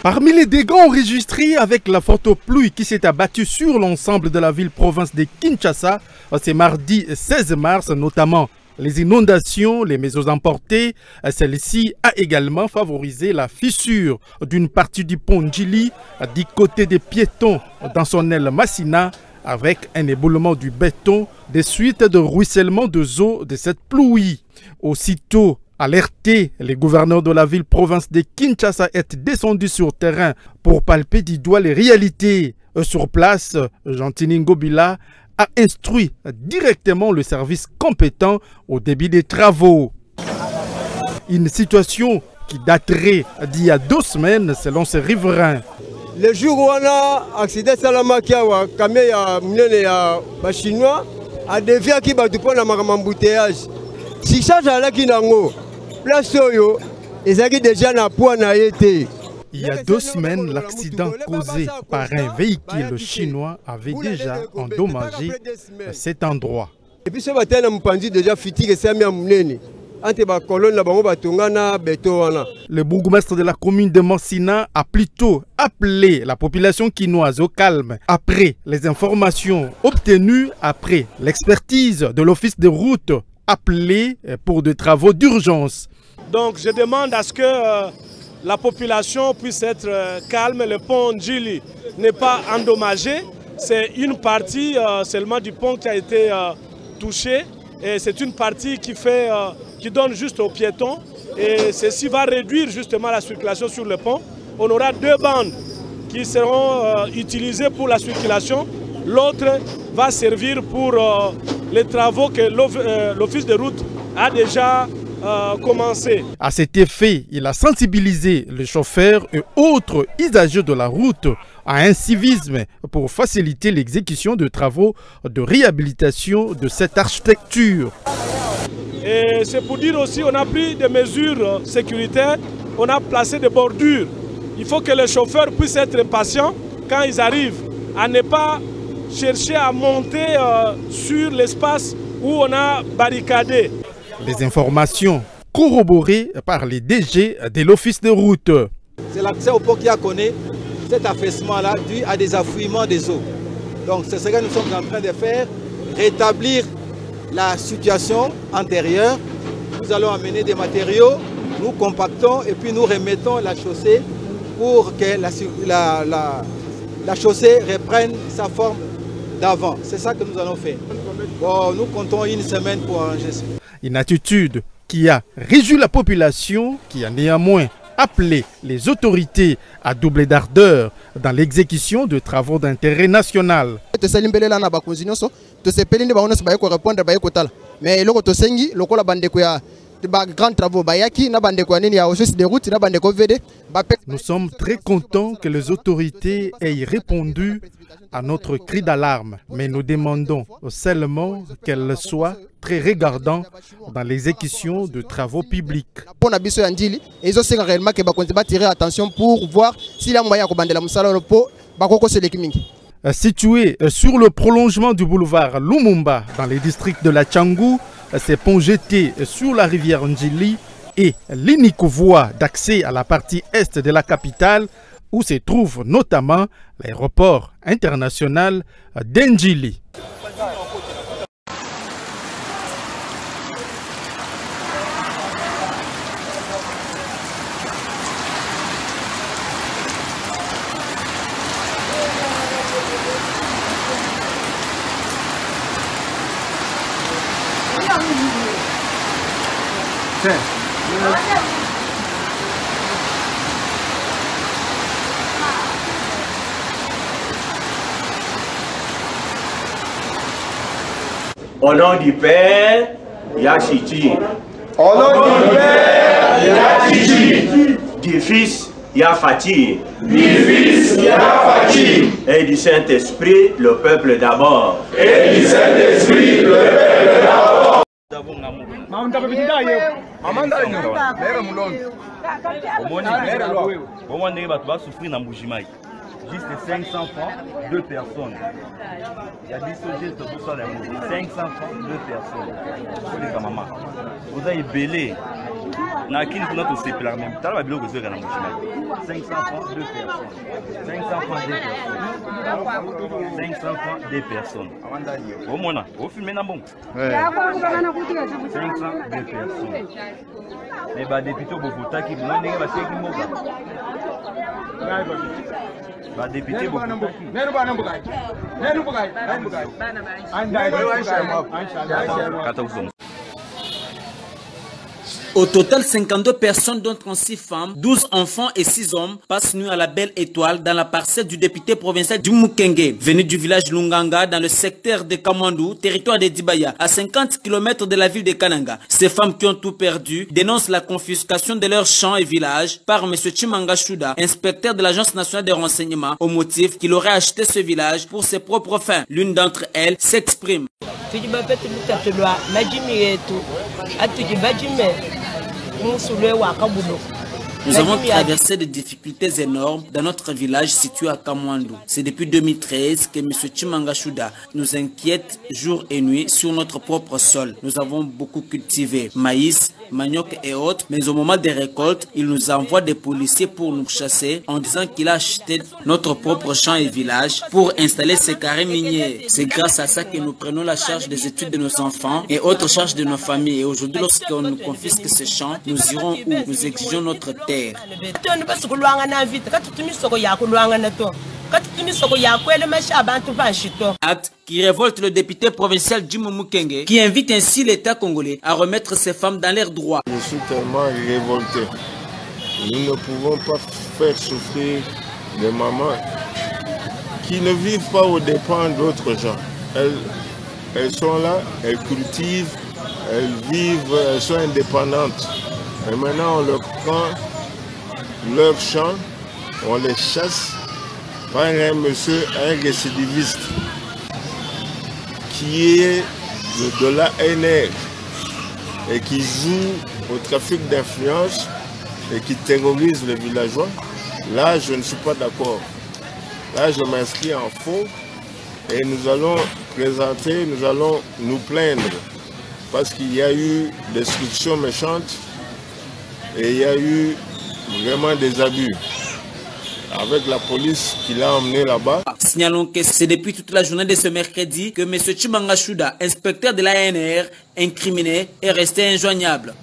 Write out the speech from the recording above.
Parmi les dégâts enregistrés avec la forte pluie qui s'est abattue sur l'ensemble de la ville-province de Kinshasa, c'est mardi 16 mars, notamment les inondations, les maisons emportées, celle-ci a également favorisé la fissure d'une partie du pont Njili du côté des piétons dans son aile Massina, avec un éboulement du béton des suites de ruissellement de eau de cette pluie. Aussitôt alertés, les gouverneurs de la ville-province de Kinshasa est descendu sur terrain pour palper du doigt les réalités. Sur place, Gentini Ngobila a instruit directement le service compétent au début des travaux. Une situation qui daterait d'il y a 2 semaines selon ces riverains. Le jour où on a accident Salamaki, camion ya chinois a dévié qui va pour la embouteillage. Si ça là qui nango place yo ezaki déjà na point na été. Il y a 2 semaines, l'accident causé par un véhicule chinois avait déjà endommagé cet endroit. Et puis ce matin, on a déjà fiti c'est mis munene. Le bourgmestre de la commune de Massina a plutôt appelé la population quinoise au calme après les informations obtenues après l'expertise de l'office de route appelé pour des travaux d'urgence. Donc je demande à ce que la population puisse être calme. Le pont Njili n'est pas endommagé. C'est une partie seulement du pont qui a été touchée. Et c'est une partie qui donne juste aux piétons. Et ceci va réduire justement la circulation sur le pont. On aura 2 bandes qui seront utilisées pour la circulation. L'autre va servir pour les travaux que l'office de route a déjà commencé. À cet effet, il a sensibilisé les chauffeurs et autres usagers de la route à un civisme pour faciliter l'exécution de travaux de réhabilitation de cette architecture. Et c'est pour dire aussi qu'on a pris des mesures sécuritaires, on a placé des bordures. Il faut que les chauffeurs puissent être patients quand ils arrivent, à ne pas chercher à monter sur l'espace où on a barricadé. Des informations corroborées par les DG de l'office de route. C'est l'accès au pont qui a connu cet affaissement-là dû à des affouillements des eaux. Donc c'est ce que nous sommes en train de faire, rétablir la situation antérieure. Nous allons amener des matériaux, nous compactons et puis nous remettons la chaussée pour que la chaussée reprenne sa forme d'avant. C'est ça que nous allons faire. Bon, nous comptons 1 semaine pour arranger ça. Une attitude qui a réjoui la population, qui a néanmoins appelé les autorités à doubler d'ardeur dans l'exécution de travaux d'intérêt national. Nous sommes très contents que les autorités aient répondu à notre cri d'alarme, mais nous demandons seulement qu'elles soient très regardants dans l'exécution de travaux publics. Situé sur le prolongement du boulevard Lumumba dans les districts de la Tchangou, ces ponts jetés sur la rivière Njili est l'unique voie d'accès à la partie est de la capitale où se trouve notamment l'aéroport international d'Njili. Au nom du Père, Yachichi. Au nom du Père, Yachichi. Du Fils, Yafati. Du Fils, Yafati. Et du Saint-Esprit, le peuple d'abord. Et du Saint-Esprit, le peuple d'abord. Juste 500 francs, 2 personnes. Il y a 10 geste pour ça, 500 francs, 2 personnes. Vous avez belé. Na qui nous notre c'est la même. T'as la biloko de la 500 francs 2 personnes. 500 francs 2 personnes. 500 francs 2 personnes. Au moins, au filmer na bon. 500 2 personnes. Mais bah député Bogota qui demande nga basi ki moka. Bah député Bogota qui. Au total, 52 personnes, dont 36 femmes, 12 enfants et 6 hommes, passent nuit à la Belle Étoile dans la parcelle du député provincial du Mukenge, venu du village Lunganga dans le secteur de Kamwandu, territoire de Dibaya, à 50 km de la ville de Kananga. Ces femmes qui ont tout perdu dénoncent la confiscation de leurs champs et villages par M. Chimanga Shuda, inspecteur de l'Agence nationale des renseignements, au motif qu'il aurait acheté ce village pour ses propres fins. L'une d'entre elles s'exprime. Nous avons traversé des difficultés énormes dans notre village situé à Kamwandu. C'est depuis 2013 que M. Chimanga Shuda nous inquiète jour et nuit sur notre propre sol. Nous avons beaucoup cultivé maïs, manioc et autres, mais au moment des récoltes, il nous envoie des policiers pour nous chasser en disant qu'il a acheté notre propre champ et village pour installer ses carrés miniers. C'est grâce à ça que nous prenons la charge des études de nos enfants et autres charges de nos familles. Et aujourd'hui, lorsqu'on nous confisque ces champs, nous irons où? Nous exigeons notre terre. Acte qui révolte le député provincial Jim Mukenge, qui invite ainsi l'État congolais à remettre ces femmes dans leurs droits. Je suis tellement révolté. Nous ne pouvons pas faire souffrir des mamans qui ne vivent pas aux dépens d'autres gens. Elles sont là, elles cultivent, elles vivent, elles sont indépendantes. Et maintenant on leur prend leurs champs, on les chasse par un monsieur, un récidiviste qui est de l'ANR et qui joue au trafic d'influence et qui terrorise les villageois. Là, je ne suis pas d'accord. Là, je m'inscris en faux et nous allons présenter, nous allons nous plaindre parce qu'il y a eu des instructions méchantes et il y a eu vraiment des abus avec la police qui l'a emmené là-bas. Signalons que c'est depuis toute la journée de ce mercredi que M. Chimanga Shuda, inspecteur de l'ANR, incriminé, est resté injoignable.